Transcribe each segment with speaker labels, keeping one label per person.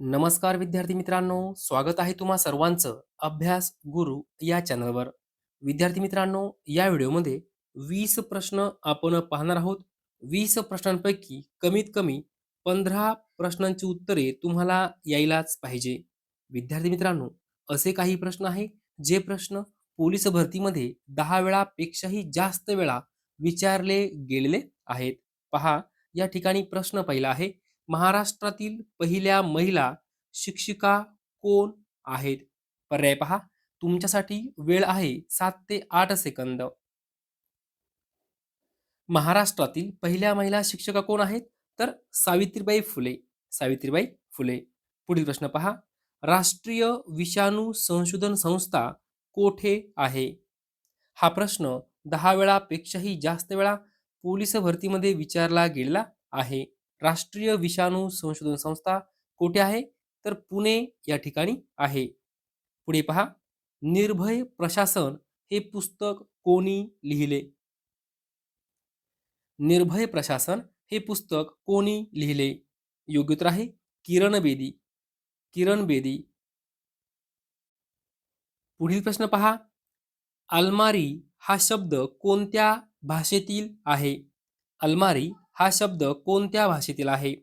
Speaker 1: नमस्कार विद्यार्थी मित्रांनो, स्वागत आहे तुम्हा सर्वांचं अभ्यास गुरु या चॅनलवर. विद्यार्थी मित्रांनो, या व्हिडिओमध्ये 20 प्रश्न आपण पाहणार आहोत. 20 प्रश्नांपैकी कमीत कमी 15 प्रश्नांची उत्तरे तुम्हाला यायलाच पाहिजे. विद्यार्थी मित्रांनो, असे काही प्रश्न आहे जे प्रश्न पोलीस भरतीमध्ये 10 वेळापेक्षाही जास्त वेळा विचारले गेलेले आहेत. पहा, या ठिकाणी प्रश्न पहिला आहे, महाराष्ट्रातील पहिल्या महिला शिक्षिका कोण आहेत? पर्याय पहा. तुमच्यासाठी वेळ आहे 7 ते 8 सेकंद. महाराष्ट्रातील पहिल्या महिला शिक्षिका कोण आहेत? तर सावित्रीबाई फुले. सावित्रीबाई फुले. पुढील प्रश्न पहा. राष्ट्रीय विषाणू संशोधन संस्था कोठे आहे? हा प्रश्न 10 वेळापेक्षाही जास्त वेळा पोलीस भरतीमध्ये विचारला गेलेला आहे. राष्ट्रीय विषाणू संशोधन संस्था कोठे आहे? तर पुणे या ठिकाणी आहे. पुढे पहा. निर्भय प्रशासन हे पुस्तक कोणी लिहिले? निर्भय प्रशासन हे पुस्तक कोणी लिहिले? योग्य उत्तर आहे किरण बेदी. किरण बेदी. पुढील प्रश्न पहा. अलमारी हा शब्द कोणत्या भाषेतील आहे? अलमारी हा शब्द कोणत्या भाषेतील आहे?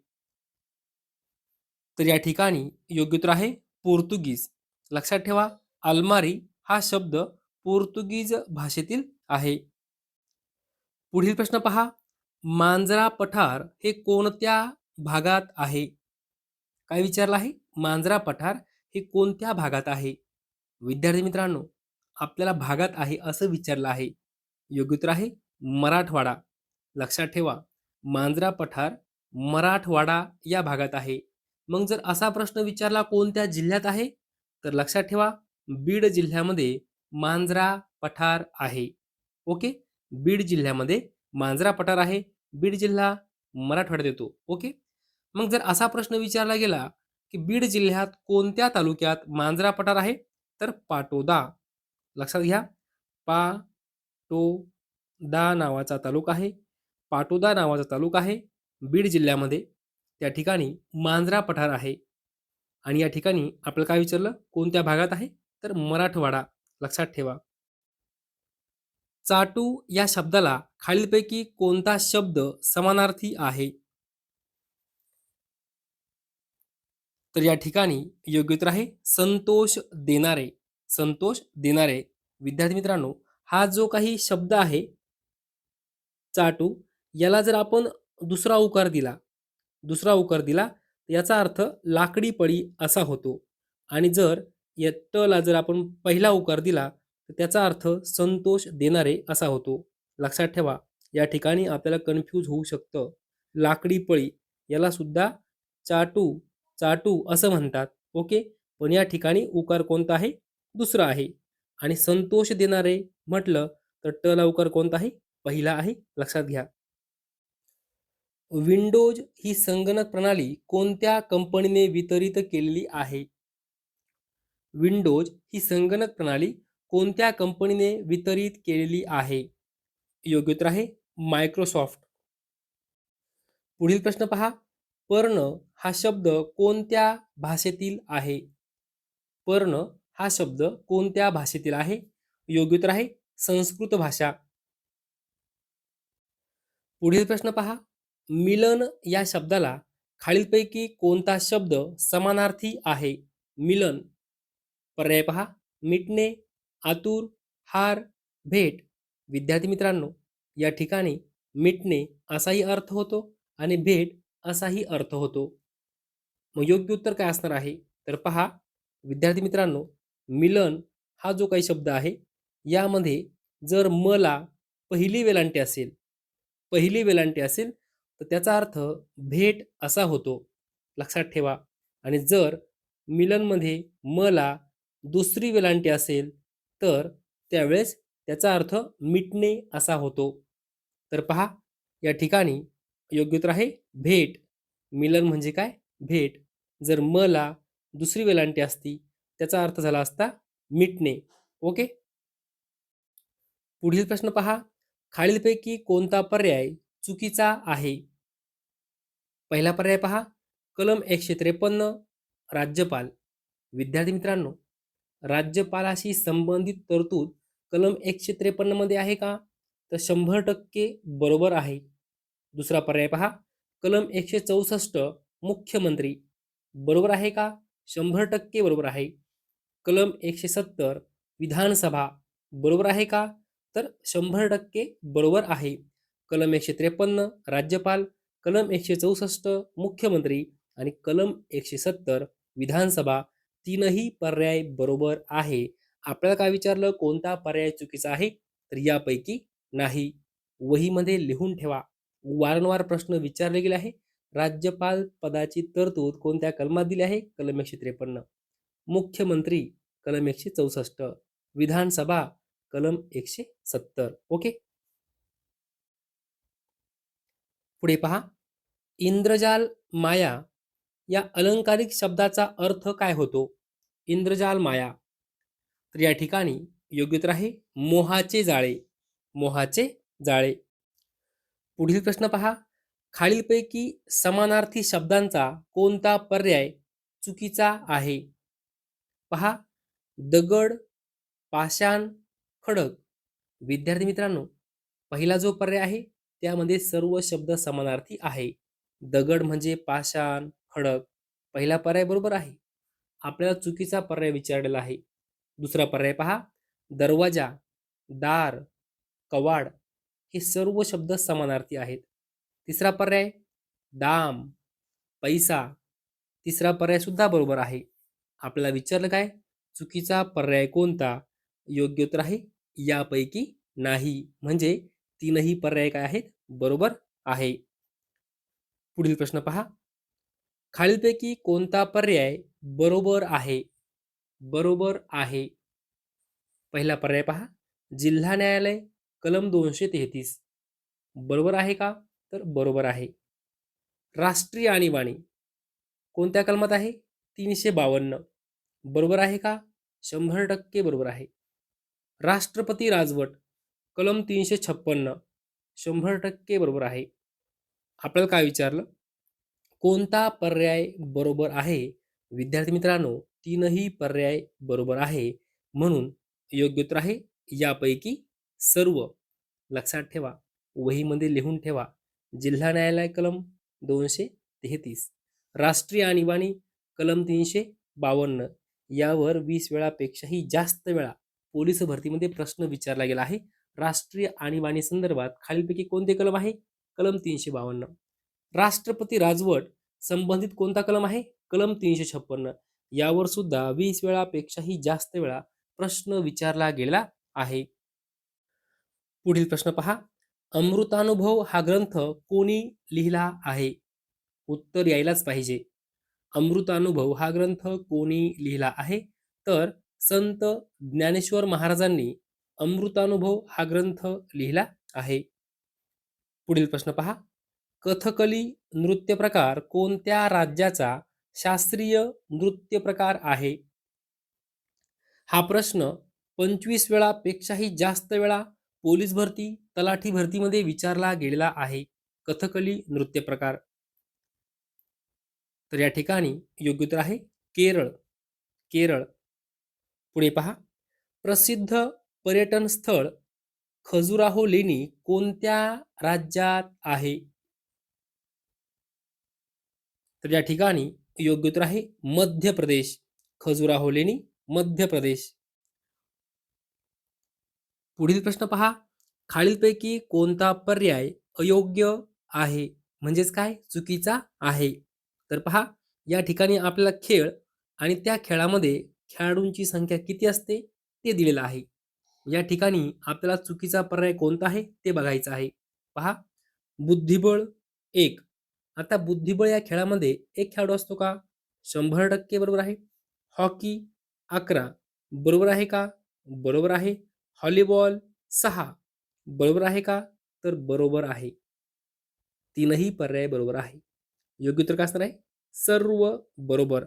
Speaker 1: तर या ठिकाणी योग्य उत्तर आहे पोर्तुगीज. लक्षात ठेवा, अलमारी हा शब्द पोर्तुगीज भाषेतील आहे. पुढील प्रश्न पहा. मांजरा पठार हे कोणत्या भागात आहे? काय विचारलं आहे? मांजरा पठार हे कोणत्या भागात आहे? विद्यार्थी मित्रांनो, आपल्याला भागात आहे असं विचारलं आहे. योग्य उत्तर आहे मराठवाडा. लक्षात ठेवा, मांजरा पठार मराठवाडा या भागात आहे. मग जर असा प्रश्न विचारला कोणत्या जिल्ह्यात आहे, तर लक्षात ठेवा बीड जिल्ह्यामध्ये मांजरा पठार आहे. ओके, बीड जिल्ह्यामध्ये मांजरा पठार आहे. बीड जिल्हा मराठवाड्यात येतो. ओके, मग जर असा प्रश्न विचारला गेला की बीड जिल्ह्यात कोणत्या तालुक्यात मांजरा पठार आहे, तर पाटोदा. लक्षात घ्या, पाटोदा नावाचा तालुका आहे. पाटोदा नावाचा तालुका आहे बीड जिल्ह्यामध्ये. त्या ठिकाणी मांजरा पठार आहे. आणि या ठिकाणी आपल्याला काय विचारलं, कोणत्या भागात आहे, तर मराठवाडा. लक्षात ठेवा. चाटू या शब्दाला खालीलपैकी कोणता शब्द समानार्थी आहे? तर या ठिकाणी योग्य उत्तर आहे संतोष देणारे. संतोष देणारे. विद्यार्थी मित्रांनो, हा जो काही शब्द आहे चाटू, याला जर आपण दुसरा उकार दिला, दुसरा उकार दिला, याचा अर्थ लाकडी पळी असा होतो. आणि जर या टला जर आपण पहिला उकार दिला, तर त्याचा अर्थ संतोष देणारे असा होतो. लक्षात ठेवा, या ठिकाणी आपल्याला कन्फ्यूज होऊ शकतं. लाकडी पळी याला सुद्धा चाटू, चाटू असं म्हणतात. ओके, पण या ठिकाणी उकार कोणता आहे? दुसरा आहे. आणि संतोष देणारे म्हटलं तर टला उकार कोणता आहे? पहिला आहे. लक्षात घ्या. विंडोज ही संगणक प्रणाली कोणत्या कंपनीने वितरित केलेली आहे? विंडोज ही संगणक प्रणाली कोणत्या कंपनीने वितरित केलेली आहे? योग्य उत्तर आहे मायक्रोसॉफ्ट. पुढील प्रश्न पहा. पर्ण हा शब्द कोणत्या भाषेतील आहे? पर्ण हा शब्द कोणत्या भाषेतील आहे? योग्य उत्तर आहे संस्कृत भाषा. पुढील प्रश्न पहा. मिलन या शब्दाला खालीलपैकी कोणता शब्द समानार्थी आहे? मिलन. पर्याय पहा. मिटणे, आतुर, हार, भेट. विद्यार्थी मित्रांनो, या ठिकाणी मिटणे असाही अर्थ होतो आणि भेट असाही अर्थ होतो. मग योग्य उत्तर काय असणार आहे? तर पहा विद्यार्थी मित्रांनो, मिलन हा जो काही शब्द आहे, यामध्ये जर मला पहिली वेलांटी असेल, पहिली वेलांटी असेल, तर त्याचा अर्थ भेट असा होतो. लक्षात ठेवा. आणि जर मिलनमध्ये मला दुसरी वेलांटी असेल, तर त्यावेळेस त्याचा अर्थ मिटणे असा होतो. तर पहा, या ठिकाणी योग्य उत्तर आहे भेट. मिलन म्हणजे काय? भेट. जर मला दुसरी वेलांटी असती, त्याचा अर्थ झाला असता मिटणे. ओके, पुढील प्रश्न पहा. खालीलपैकी कोणता पर्याय चुकीचा आहे? पहिला पर्याय पहा, कलम 153, राज्यपाल. विद्यार्थी मित्रांनो, राज्यपालाशी संबंधित तरतूद कलम 153 मध्ये आहे का? तर 100% बरोबर आहे. दुसरा पर्याय पहा, कलम 164 मुख्यमंत्री. बरोबर आहे का? 100% बरोबर आहे. कलम 170 विधानसभा. बरोबर आहे का? तर 100% बरोबर आहे. कलम 153 राज्यपाल, कलम 164 मुख्यमंत्री आणि कलम 170 विधानसभा, तीनही पर्याय बरोबर आहे. आपल्याला काय विचारलं, कोणता पर्याय चुकीचा आहे? तर यापैकी नाही. वहीमध्ये लिहून ठेवा. वारंवार प्रश्न विचारले गेले आहे. राज्यपाल पदाची तरतूद कोणत्या कलमात दिली आहे? कलम 153. मुख्यमंत्री कलम 164, विधानसभा कलम 170. ओके. पुढे पहा, इंद्रजाल माया या अलंकारिक शब्दाचा अर्थ काय होतो? इंद्रजाल माया. तर या ठिकाणी योग्य उत्तर आहे मोहाचे जाळे. मोहाचे जाळे. पुढील प्रश्न पहा, खालीलपैकी समानार्थी शब्दांचा कोणता पर्याय चुकीचा आहे? पहा, दगड, पाषाण, खडक. विद्यार्थी मित्रांनो, पहिला जो पर्याय आहे त्यामध्ये सर्व शब्द समानार्थी आहे. दगड म्हणजे पाषाण, खडक. पहिला पर्याय बरोबर आहे. आपल्याला चुकीचा पर्याय विचारलेला आहे. दुसरा पर्याय पहा, दरवाजा, दार, कवाड हे सर्व शब्द समानार्थी आहेत. तिसरा पर्याय दाम, पैसा. तिसरा पर्याय सुद्धा बरोबर आहे. आपल्याला विचारलं काय, चुकीचा पर्याय कोणता? योग्य उत्तर आहे यापैकी नाही. म्हणजे तीनही पर्याय काय आहेत? बरोबर आहे. पुढील प्रश्न पहा, खालीलपैकी कोणता पर्याय बरोबर आहे? बरोबर आहे. पहिला पर्याय पहा, जिल्हा न्यायालय कलम 233. बरोबर आहे का? तर बरोबर आहे. राष्ट्रीय आणीबाणी कोणत्या कलमात आहे? 352. बरोबर आहे का? 100% बरोबर आहे. राष्ट्रपती राजवट कलम 356. 100% बरोबर आहे. आपल्याला काय विचारलं, कोणता पर्याय बरोबर आहे? विद्यार्थी मित्रांनो, तीनही पर्याय बरोबर आहे. म्हणून योग्य उत्तर आहे यापैकी सर्व. लक्षात ठेवा, वहीमध्ये लिहून ठेवा. जिल्हा न्यायालय कलम 233, राष्ट्रीय आणीबाणी कलम 352 यावर 20 वेळापेक्षाही जास्त वेळा पोलीस भरतीमध्ये प्रश्न विचारला गेला आहे. राष्ट्रीय आणीबाणी संदर्भात खालीलपैकी कोणते कलम आहे? कलम 352. राष्ट्रपती राजवट संबंधित कोणता कलम आहे? कलम 356. यावर सुद्धा 20 वेळापेक्षाही जास्त वेळा प्रश्न विचारला गेला आहे. पुढील प्रश्न पहा, अमृतानुभव हा ग्रंथ कोणी लिहिला आहे? उत्तर यायलाच पाहिजे. अमृतानुभव हा ग्रंथ कोणी लिहिला आहे? तर संत ज्ञानेश्वर महाराजांनी अमृतानुभव हा ग्रंथ लिहिला आहे. पुढील प्रश्न पहा, कथकली नृत्य प्रकार कोणत्या राज्याचा शास्त्रीय नृत्य प्रकार आहे? हा प्रश्न 25 वेळापेक्षाही जास्त वेळा पोलीस भरती, तलाठी भरतीमध्ये विचारला गेलेला आहे. कथकली नृत्य प्रकार. तर या ठिकाणी योग्य उत्तर आहे केरळ. केरळ. पुढे पहा, प्रसिद्ध पर्यटन स्थळ खजुराहो लेणी कोणत्या राज्यात आहे? तर या ठिकाणी योग्य उत्तर आहे मध्य प्रदेश. खजुराहो लेणी मध्य प्रदेश. पुढील प्रश्न पहा, खालीलपैकी कोणता पर्याय अयोग्य आहे? म्हणजेच काय, चुकीचा आहे? तर पहा, या ठिकाणी आपल्याला खेळ आणि त्या खेळामध्ये खेळाडूंची संख्या किती असते ते दिलेलं आहे. या ठिकाणी आपल्याला चुकीचा पर्याय कोणता आहे ते बघायचं आहे. पहा, बुद्धिबळ 1. आता बुद्धिबळ या खेळामध्ये एक खेळाडू असतो का? 100% बरोबर आहे. हॉकी 11. बरोबर आहे का? बरोबर आहे. व्हॉलीबॉल 6. बरोबर आहे का? तर बरोबर आहे. तीनही पर्याय बरोबर आहे. योग्य उत्तर काय असणार आहे? सर्व बरोबर.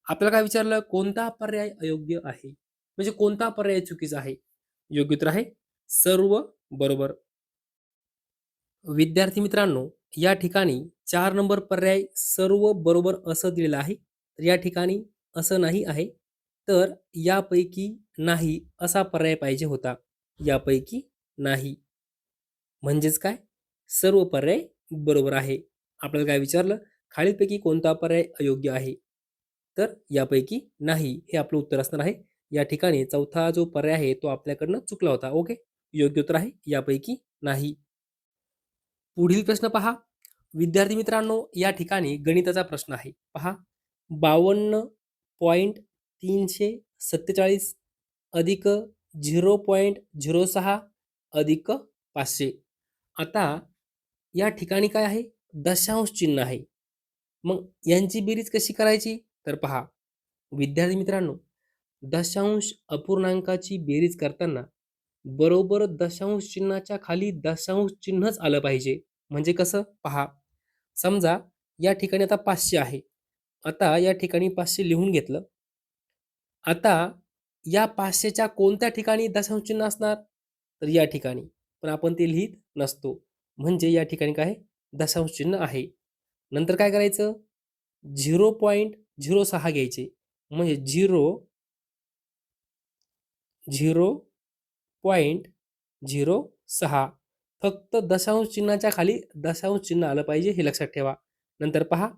Speaker 1: आपल्याला काय विचारलं, कोणता पर्याय अयोग्य आहे? म्हणजे कोणता पर्याय चुकीचा आहे? योग्य उत्तर आहे सर्व बरोबर. विद्यार्थी मित्रांनो, या ठिकाणी 4 नंबर पर्याय सर्व बरोबर असं दिलेलं आहे. तर या ठिकाणी असं नाही आहे, तर यापैकी नाही असा पर्याय पाहिजे होता. यापैकी नाही म्हणजेच काय? सर्व पर्याय बरोबर आहे. आपल्याला काय विचारलं? खालीलपैकी कोणता पर्याय अयोग्य आहे? तर यापैकी नाही हे आपलं उत्तर असणार आहे. या ठिकाणी चौथा जो पर्याय आहे तो आपल्याकडनं चुकला होता. ओके. योग्य उत्तर आहे यापैकी नाही. पुढील प्रश्न पहा. विद्यार्थी मित्रांनो, या ठिकाणी गणिताचा प्रश्न आहे. पहा, 52.347 अधिक 0.06 अधिक 500. आता या ठिकाणी काय आहे? दशांश चिन्ह आहे. मग यांची बेरीज कशी करायची? तर पहा, विद्यार्थी मित्रांनो, दशांश अपूर्णांकाची बेरीज करताना बरोबर दशांश चिन्हाच्या खाली दशांश चिन्हच आलं पाहिजे. म्हणजे कसं? पहा, समजा या ठिकाणी आता 500 आहे. आता या ठिकाणी 500 लिहून घेतलं. आता या 500च्या कोणत्या ठिकाणी दशांश चिन्ह असणार? तर या ठिकाणी. पण आपण ते लिहित नसतो. म्हणजे या ठिकाणी काय आहे? दशांश चिन्ह आहे. नंतर काय करायचं? 0.06 घ्यायचे. म्हणजे 0.06 फक्त दशांश चिन्हाच्या खाली दशांश चिन्ह आलं पाहिजे हे लक्षात ठेवा. नंतर पहा,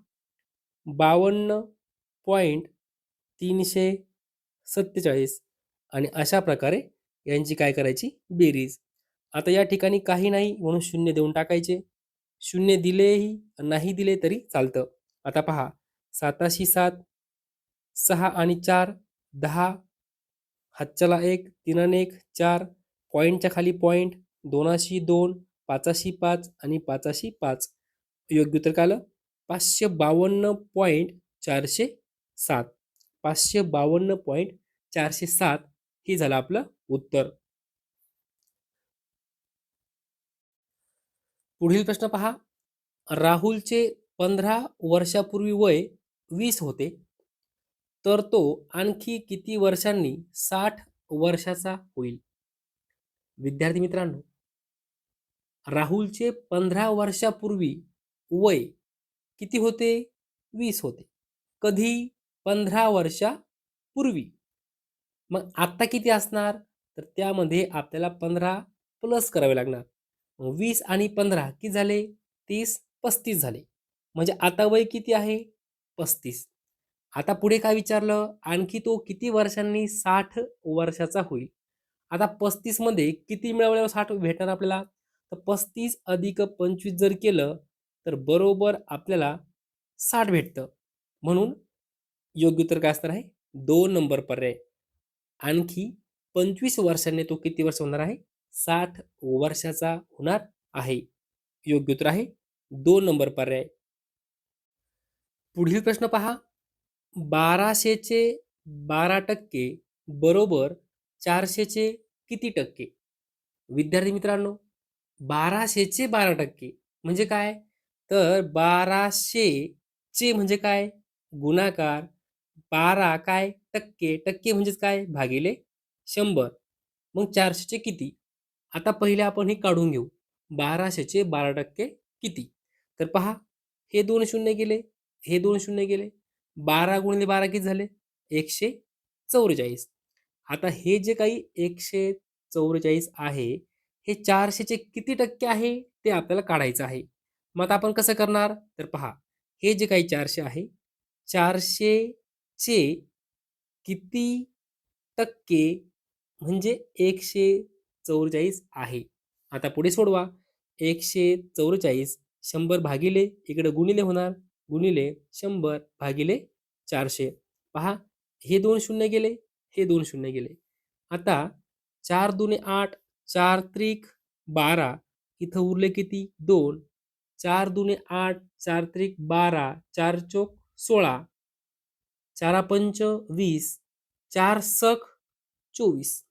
Speaker 1: 52.347 आणि अशा प्रकारे यांची काय करायची? बेरीज. आता या ठिकाणी काही नाही म्हणून 0 देऊन टाकायचे. 0 दिलेही नाही दिले तरी चालतं. आता पहा, 7 7, 6 आणि 4 10, हातच्याला 1, 3 1 4, पॉईंटच्या खाली पॉईंट, 2 2, 5 5 आणि 5 5. योग्य उत्तर काय आलं? 552.407. 552.407 हे झालं आपलं उत्तर. पुढील प्रश्न पहा. राहुलचे 15 वर्षापूर्वी वय 20 होते, तर तो आणखी किती वर्षांनी 60 वर्षाचा होईल? विद्यार्थी मित्रांनो, राहुलचे 15 वर्षापूर्वी वय किती होते? 20 होते. कधी? 15 वर्षापूर्वी. मग आत्ता किती असणार? तर त्यामध्ये आपल्याला 15 प्लस करावे लागणार. 20 आणि 15 किती झाले? 30, 35 झाले. म्हणजे आता वय किती आहे? 35. आता पुढे काय विचारलं? आणखी तो किती वर्षांनी 60 वर्षाचा होईल? आता 35 मध्ये किती मिळवल्यावर 60 भेटणार आपल्याला? तर 35 अधिक 25 जर केलं तर बरोबर आपल्याला 60 भेटतं. म्हणून योग्य उत्तर काय असणार आहे? 2 नंबर पर्याय. आणखी 25 वर्षांनी तो किती वर्ष होणार आहे? 60 वर्षाचा होणार आहे. योग्य उत्तर आहे 2 नंबर पर्याय. पुढील प्रश्न पहा. 1200चे 12% बरोबर 400चे किती टक्के? विद्यार्थी मित्रांनो, 1200चे 12% म्हणजे काय? तर 1200चे म्हणजे काय? गुणाकार. 12 काय? टक्के. टक्के म्हणजेच काय? भागिले 100. मग 400चे किती? आता पहिले आपण हे काढून घेऊ. 1200चे 12% किती? तर पहा, हे 2 शून्य गेले, हे 2 शून्य गेले. 12 गुणिले 12 किती झाले? 144. आता हे जे काही 144 आहे, हे 400चे किती टक्के आहे ते आपल्याला काढायचं आहे. मग आता आपण कसं करणार? तर पहा, हे जे काही 400 आहे, 400चे किती टक्के म्हणजे 144 आहे. आता पुढे सोडवा. 144 100 भागिले इकडे गुणिले होणार, गुणिले 100 भागिले 400. पहा, हे 2 शून्य गेले, हे 2 शून्य गेले. आता 4 दुने 8, 4 त्रिक 12, इथं उरले किती? 2. 4 दुने 8, 4 त्रिक 12, 4 चोक 16, 4 पंच 20, 4 सक 24.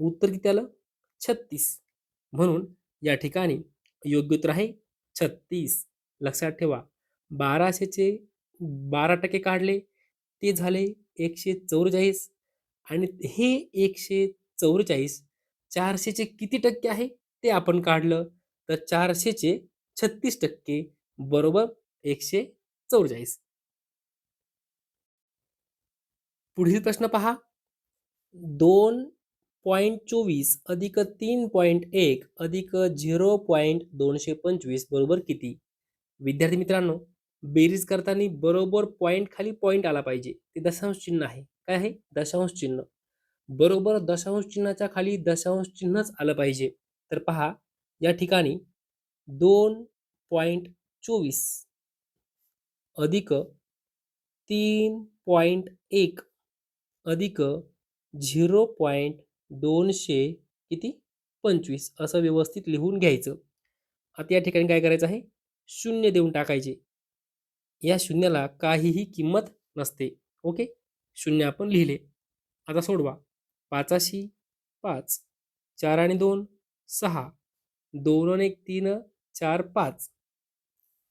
Speaker 1: उत्तर किती आलं? 36. म्हणून या ठिकाणी योग्य उत्तर आहे 36. लक्षात ठेवा, 1200चे 12% काढले ते झाले 144 आणि हे 144 400चे किती टक्के आहे ते आपण काढलं, तर 400चे 36% बरोबर 144. पुढील प्रश्न पहा. 2.24 अधिक 3.1 अधिक 0.225 बरोबर किती? विद्यार्थी मित्रांनो, बेरीज करताना बरोबर पॉईंट खाली पॉईंट आला पाहिजे. ते दशांश चिन्ह आहे. काय आहे? दशांश चिन्ह. बरोबर दशांश चिन्हाच्या खाली दशांश चिन्हच आलं पाहिजे. तर पहा, या ठिकाणी 2.24 अधिक 3.1 अधिक 0.200 किती? 25 असं व्यवस्थित लिहून घ्यायचं. आता या ठिकाणी काय करायचं आहे? शून्य देऊन टाकायचे. या शून्याला काहीही किंमत नसते. ओके, शून्य आपण लिहिले. आता सोडवा. 5 5, 4 आणि 2 6, 2 आणि 1 3, 4 5.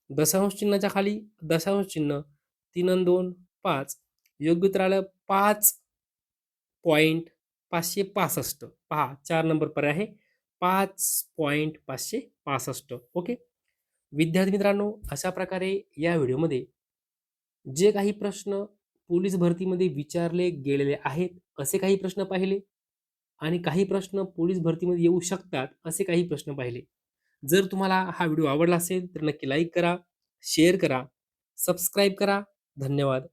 Speaker 1: दशांश चिन्हाच्या खाली दशांश चिन्ह, 3 आणि 2 5. योग्य उत्तर आलं 5.565. पहा, 4 नंबर पर्याय आहे 5.565. ओके. विद्यार्थी मित्रांनो, अशा प्रकारे या व्हिडिओमध्ये जे काही प्रश्न पोलीस भरतीमध्ये विचारले गेलेले आहेत, असे काही प्रश्न पाहिले आणि काही प्रश्न पोलीस भरतीमध्ये येऊ शकतात, असे काही प्रश्न पाहिले. जर तुम्हाला हा व्हिडिओ आवडला असेल तर नक्की लाईक करा, शेअर करा, सबस्क्राईब करा. धन्यवाद.